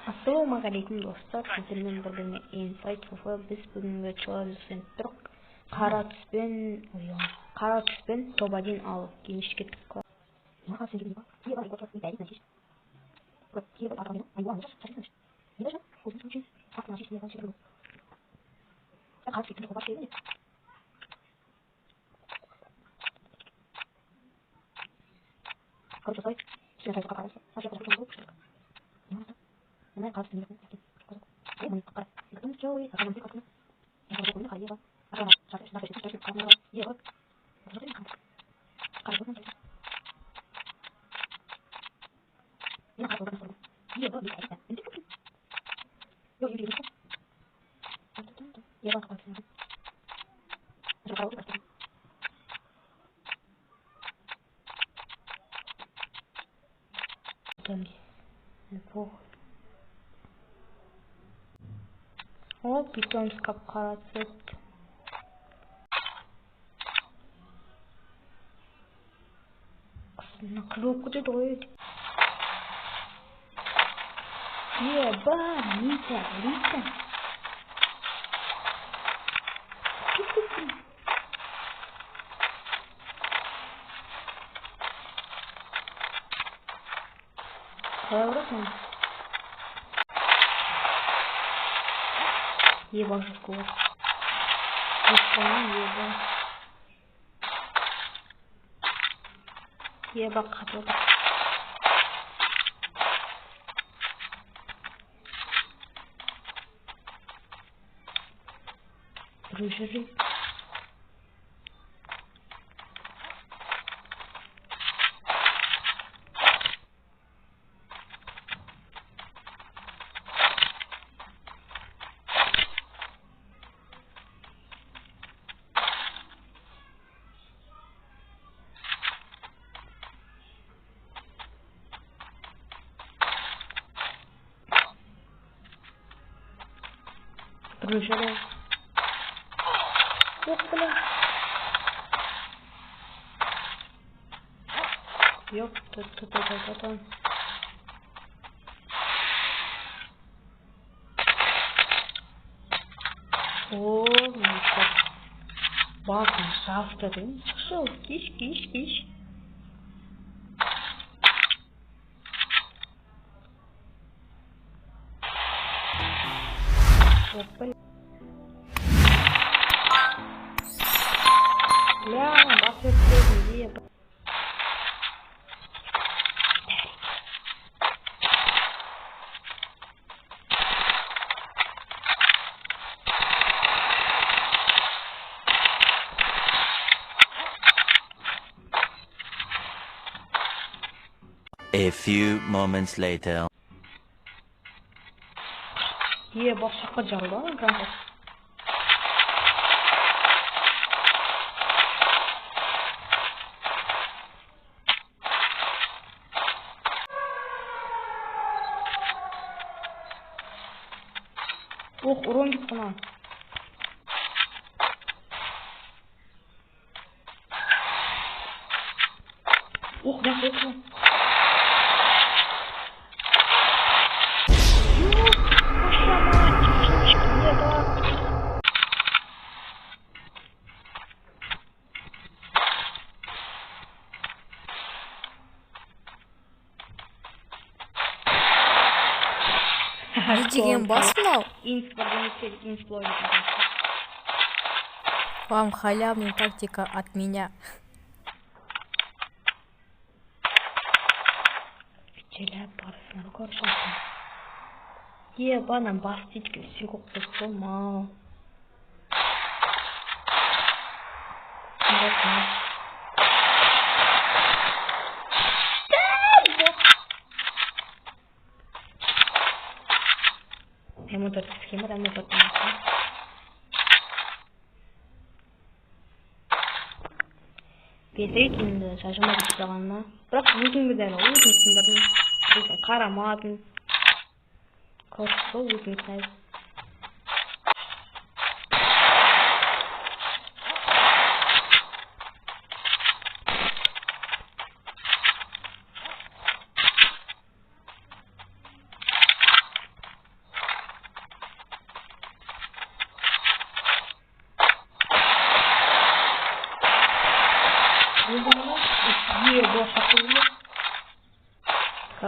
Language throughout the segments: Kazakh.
Ассалаумағалейкум достар, сіздермен бірге Insight Fufu. Біз бүгінгі челлендж тұрық қара түспен топ-1 алып кенішке кеттік. О, питомец қап-қара түсіп. Нақылып кетеді ғой. Еба, Рита. Қалай ұрасың? Еба жұртқа бар. Еба қатылды. Бір жүрі. Прыжали. Ох, бля. Ёп, тут. О, ну что. Баком шафтады. Шел, киш. Опа. Бля, басып кетті. A few moments later. Бақшаққа жарылды, бранко. Ох, урон кетті ма. Ох, жақсы. Не деген бас мынау? Вам халявная тактика от меня. Ебаным бас титке сүйгіп тұттым, мау. Мотор схема, мотор. Бесейтінді шашымады тұтағанына. Бірақ өзіңді дәл өзің сындырдың. Өзің қарамадың. Көрсі өзің сайыз.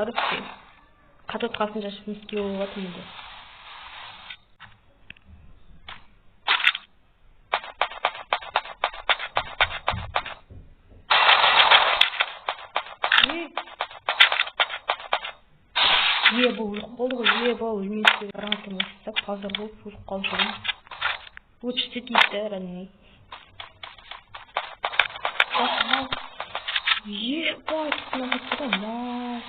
короче. Катот қасын жашып не істеу болып жатыр менде. Бұл өліп қалды ғой, бұл өлмейді гранатым ұстап, қазір болып өліп қалып жүрмін. Лучше сидеть, родной. Ебать, надо сюда,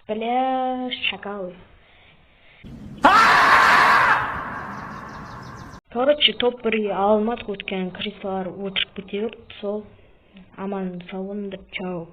бля, шакалы. Короче, топ-1 алмат өткен креслар өтіріп кете берді, сол аман сау болыңдар, чао.